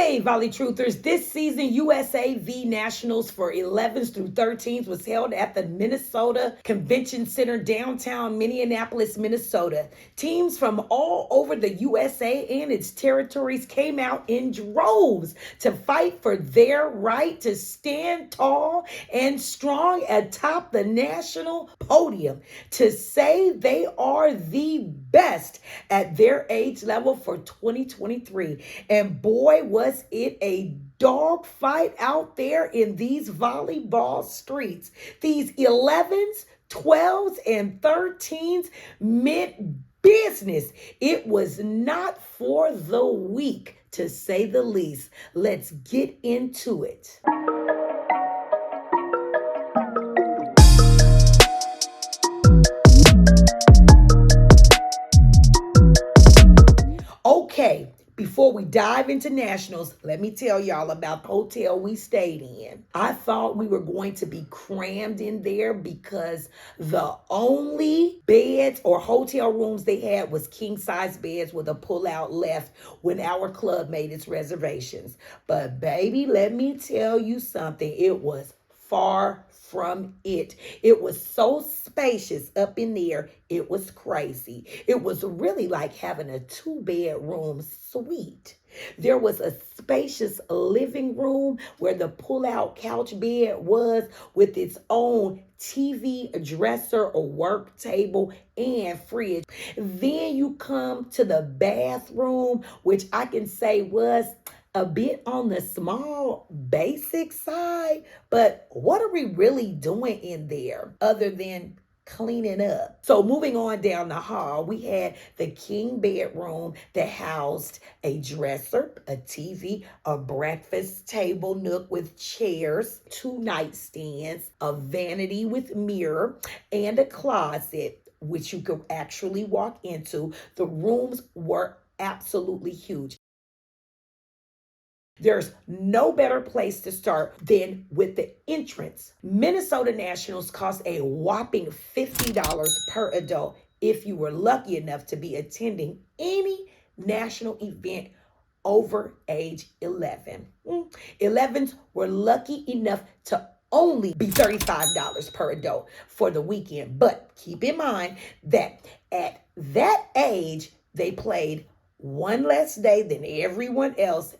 Hey, Volley Truthers. This season, USAV Nationals for 11s through 13s was held at the Minnesota Convention Center, downtown Minneapolis, Minnesota. Teams from all over the USA and its territories came out in droves to fight for their right to stand tall and strong atop the national podium, to say they are the best at their age level for 2023. And boy, was it a dog fight out there in these volleyball streets. These 11s, 12s, and 13s meant business. It was not for the weak, to say the least. Let's get into it. Okay, before we dive into nationals, let me tell y'all about the hotel we stayed in. I thought we were going to be crammed in there because the only beds or hotel rooms they had was king-size beds with a pull-out left when our club made its reservations. But baby, let me tell you something. It was far from it. It was so spacious up in there. It was crazy. It was really like having a 2-bedroom suite. There was a spacious living room where the pull-out couch bed was, with its own TV, dresser, or work table, and fridge. Then you come to the bathroom, which I can say was a bit on the small, basic side. But what are we really doing in there other than cleaning up? So moving on down the hall, we had the king bedroom that housed a dresser, a TV, a breakfast table nook with chairs, 2 nightstands, a vanity with mirror, and a closet, which you could actually walk into. The rooms were absolutely huge. There's no better place to start than with the entrance. Minnesota Nationals cost a whopping $50 per adult if you were lucky enough to be attending any national event over age 11. 11s were lucky enough to only be $35 per adult for the weekend. But keep in mind that at that age, they played one less day than everyone else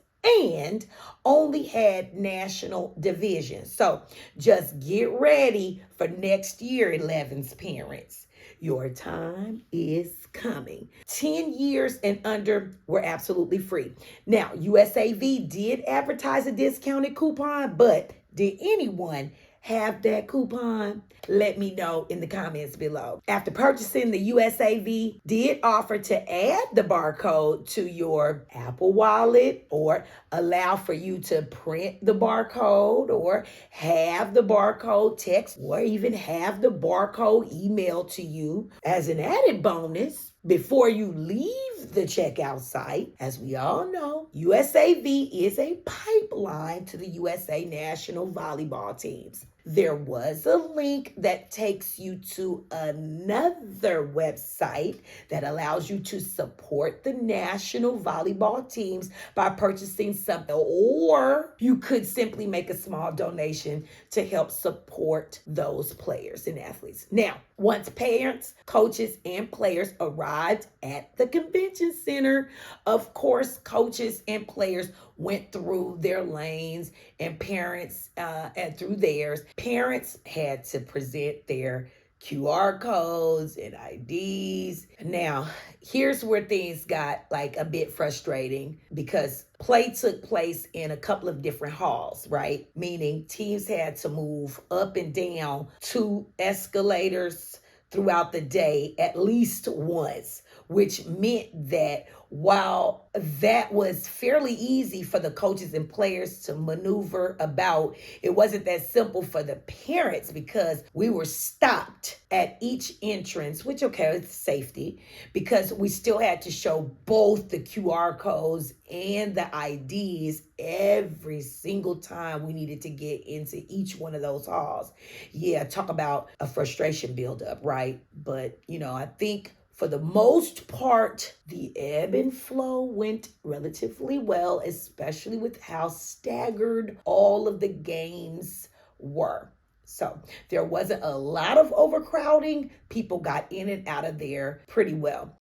and only had national divisions. So just get ready for next year, 11's parents. Your time is coming. 10 years and under were absolutely free. Now, USAV did advertise a discounted coupon, but did anyone have that coupon? Let me know in the comments below. After purchasing, the USAV did offer to add the barcode to your Apple Wallet, or allow for you to print the barcode, or have the barcode text, or even have the barcode emailed to you as an added bonus before you leave the checkout site. As we all know, USAV is a pipeline to the USA national volleyball teams. There was a link that takes you to another website that allows you to support the national volleyball teams by purchasing something, or you could simply make a small donation to help support those players and athletes. Now, once parents, coaches, and players arrived at the convention center, of course, coaches and players went through their lanes, and parents and through theirs. Parents had to present their QR codes and IDs. Now, here's where things got like a bit frustrating, because play took place in a couple of different halls, right? Meaning teams had to move up and down 2 escalators throughout the day at least once, which meant that while that was fairly easy for the coaches and players to maneuver about, it wasn't that simple for the parents, because we were stopped at each entrance, which, okay, it's safety, because we still had to show both the QR codes and the IDs every single time we needed to get into each one of those halls. Yeah, talk about a frustration buildup, right? But, I think For the most part, the ebb and flow went relatively well, especially with how staggered all of the games were. So there wasn't a lot of overcrowding. People got in and out of there pretty well.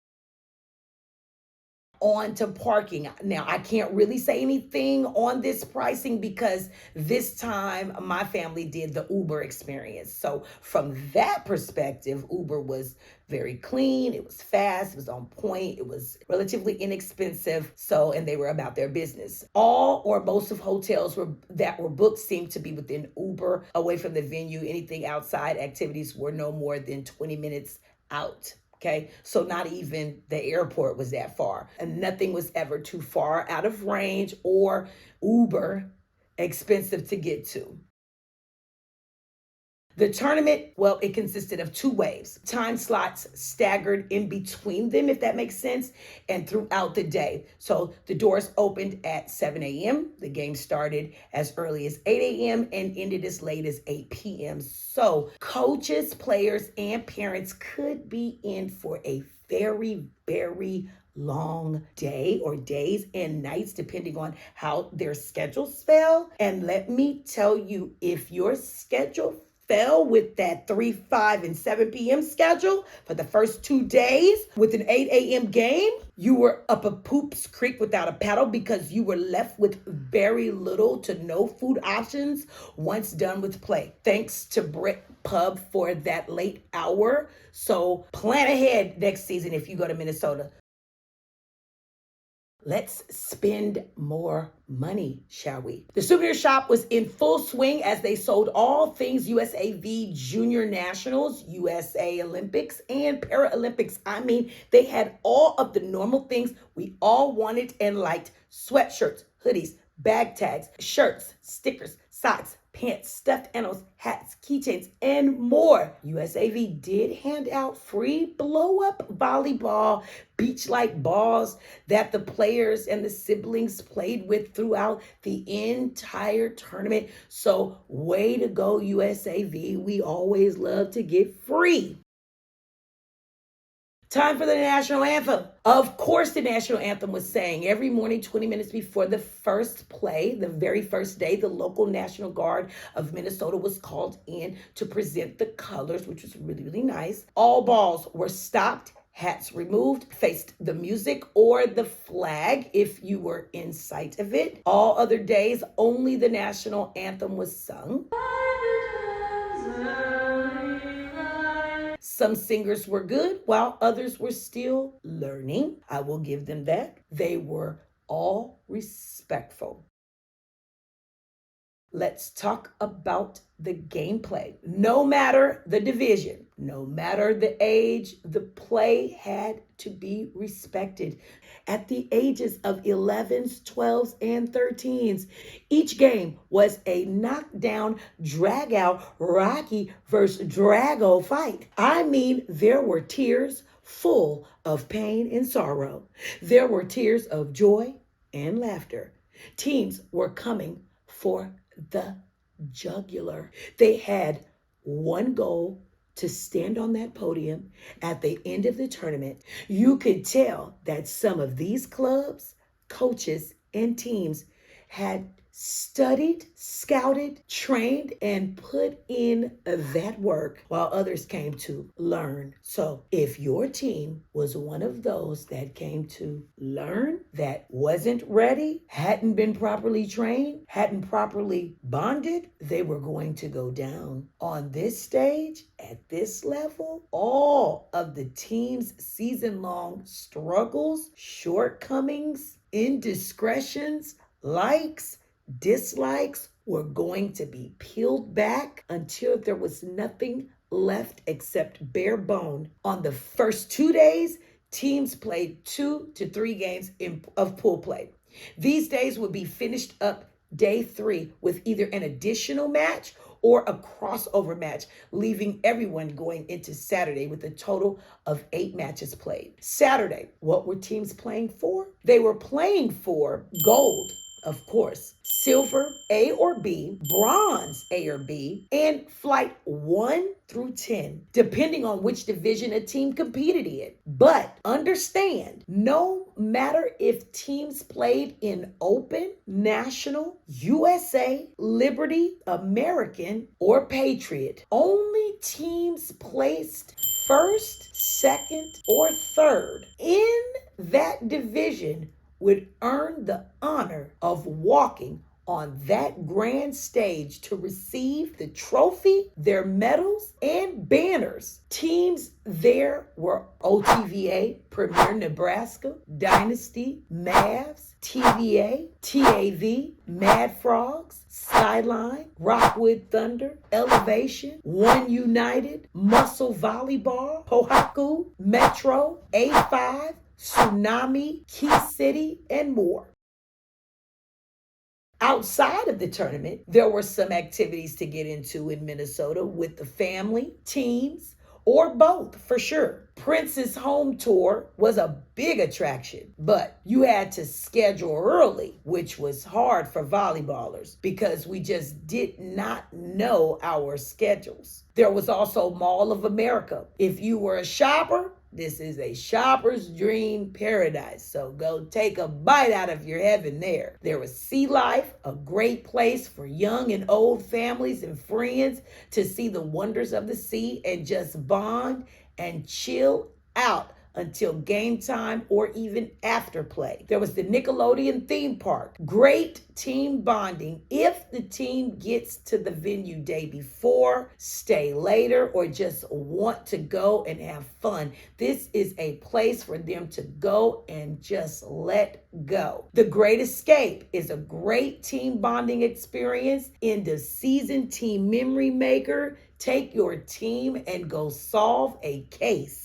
On to parking. Now, I can't really say anything on this pricing because this time my family did the Uber experience. So, from that perspective, Uber was very clean, it was fast, it was on point, it was relatively inexpensive. So, and they were about their business. All or most of hotels that were booked seemed to be within Uber away from the venue. Anything outside activities were no more than 20 minutes out. Okay, so not even the airport was that far, and nothing was ever too far out of range or Uber expensive to get to. The tournament, well, it consisted of 2 waves, time slots staggered in between them, if that makes sense, and throughout the day. So the doors opened at 7 a.m. The game started as early as 8 a.m. and ended as late as 8 p.m. So coaches, players, and parents could be in for a very, very long day or days and nights, depending on how their schedules fell. And let me tell you, if your schedule fell with that 3, 5, and 7 p.m. schedule for the first 2 days with an 8 a.m. game, you were up a poops creek without a paddle because you were left with very little to no food options once done with play. Thanks to Brick Pub for that late hour. So plan ahead next season if you go to Minnesota. Let's spend more money, shall we? The souvenir shop was in full swing as they sold all things USAV Junior Nationals, USA Olympics, and Paralympics. I mean, they had all of the normal things we all wanted and liked: sweatshirts, hoodies, bag tags, shirts, stickers, socks, pants, stuffed animals, hats, keychains, and more. USAV did hand out free blow-up volleyball beach-like balls that the players and the siblings played with throughout the entire tournament. So way to go, USAV. We always love to get free. Time for the national anthem. Of course, the national anthem was sang every morning, 20 minutes before the first play. The very first day, the local National Guard of Minnesota was called in to present the colors, which was really, really nice. All balls were stopped, hats removed, faced the music or the flag if you were in sight of it. All other days, only the national anthem was sung. Some singers were good, while others were still learning. I will give them that. They were all respectful. Let's talk about the gameplay. No matter the division, no matter the age, the play had to be respected. At the ages of 11s, 12s, and 13s, each game was a knockdown, drag-out, Rocky versus Drago fight. I mean, there were tears full of pain and sorrow. There were tears of joy and laughter. Teams were coming for the jugular. They had one goal: to stand on that podium at the end of the tournament. You could tell that some of these clubs, coaches, and teams had studied, scouted, trained, and put in that work while others came to learn. So if your team was one of those that came to learn, that wasn't ready, hadn't been properly trained, hadn't properly bonded, they were going to go down. On this stage, at this level, all of the team's season-long struggles, shortcomings, indiscretions, likes, dislikes were going to be peeled back until there was nothing left except bare bone. On the first 2 days, teams played 2 to 3 games of pool play. These days would be finished up day 3 with either an additional match or a crossover match, leaving everyone going into Saturday with a total of 8 matches played. Saturday, what were teams playing for? They were playing for gold, of course, silver A or B, bronze A or B, and flight 1 through 10, depending on which division a team competed in. But understand, no matter if teams played in Open, National, USA, Liberty, American, or Patriot, only teams placed first, second, or third in that division would earn the honor of walking on that grand stage to receive the trophy, their medals, and banners. Teams there were OTVA, Premier Nebraska, Dynasty, Mavs, TVA, TAV, Mad Frogs, Skyline, Rockwood Thunder, Elevation, One United, Muscle Volleyball, Pohaku, Metro, A5, Tsunami, Key City, and more. Outside of the tournament, there were some activities to get into in Minnesota with the family, teams, or both for sure. Prince's home tour was a big attraction, but you had to schedule early, which was hard for volleyballers because we just did not know our schedules. There was also Mall of America. If you were a shopper, this is a shopper's dream paradise. So go take a bite out of your heaven there. There was Sea Life, a great place for young and old families and friends to see the wonders of the sea and just bond and chill out until game time or even after play. There was the Nickelodeon theme park. Great team bonding if the team gets to the venue day before, stay later, or just want to go and have fun. This is a place for them to go and just let go. The Great Escape is a great team bonding experience in the season team memory maker. Take your team and go solve a case.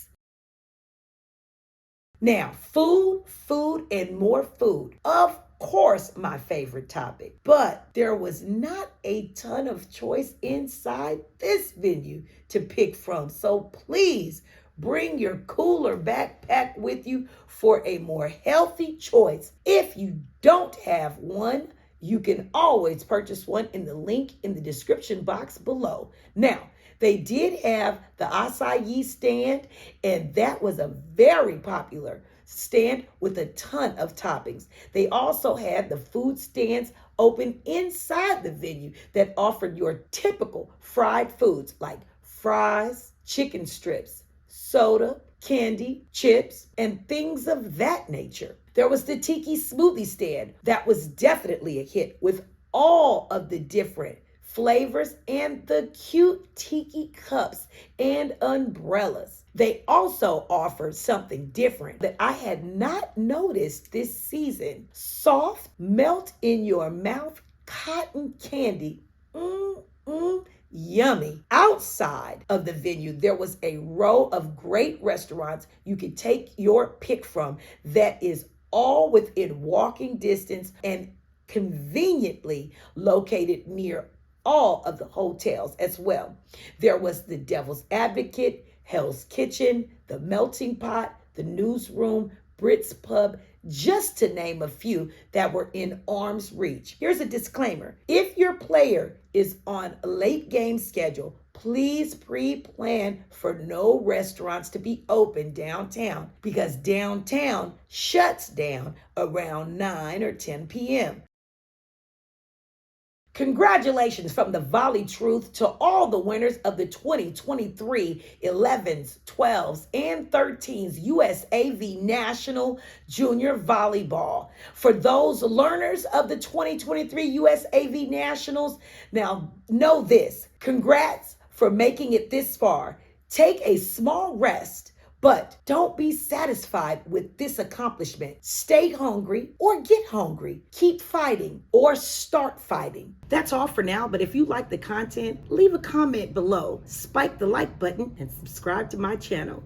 Now, food, and more food. Of course, my favorite topic. But there was not a ton of choice inside this venue to pick from. So please bring your cooler backpack with you for a more healthy choice. If you don't have one, you can always purchase one in the link in the description box below. Now, they did have the acai stand, and that was a very popular stand with a ton of toppings. They also had the food stands open inside the venue that offered your typical fried foods like fries, chicken strips, soda, candy, chips, and things of that nature. There was the tiki smoothie stand that was definitely a hit with all of the different flavors and the cute tiki cups and umbrellas. They also offered something different that I had not noticed this season. Soft, melt in your mouth cotton candy. Yummy. Outside of the venue, there was a row of great restaurants you could take your pick from that is all within walking distance and conveniently located near all of the hotels as well. There was the Devil's Advocate, Hell's Kitchen, the Melting Pot, the Newsroom, Brits Pub, just to name a few that were in arm's reach. Here's a disclaimer. If your player is on a late game schedule, please pre-plan for no restaurants to be open downtown because downtown shuts down around 9 or 10 p.m. Congratulations from the Volley Truth to all the winners of the 2023 11s, 12s, and 13s USAV National Junior Volleyball. For those learners of the 2023 USAV Nationals, now know this. Congrats for making it this far. Take a small rest. But don't be satisfied with this accomplishment. Stay hungry or get hungry. Keep fighting or start fighting. That's all for now, but if you like the content, leave a comment below, spike the like button, and subscribe to my channel.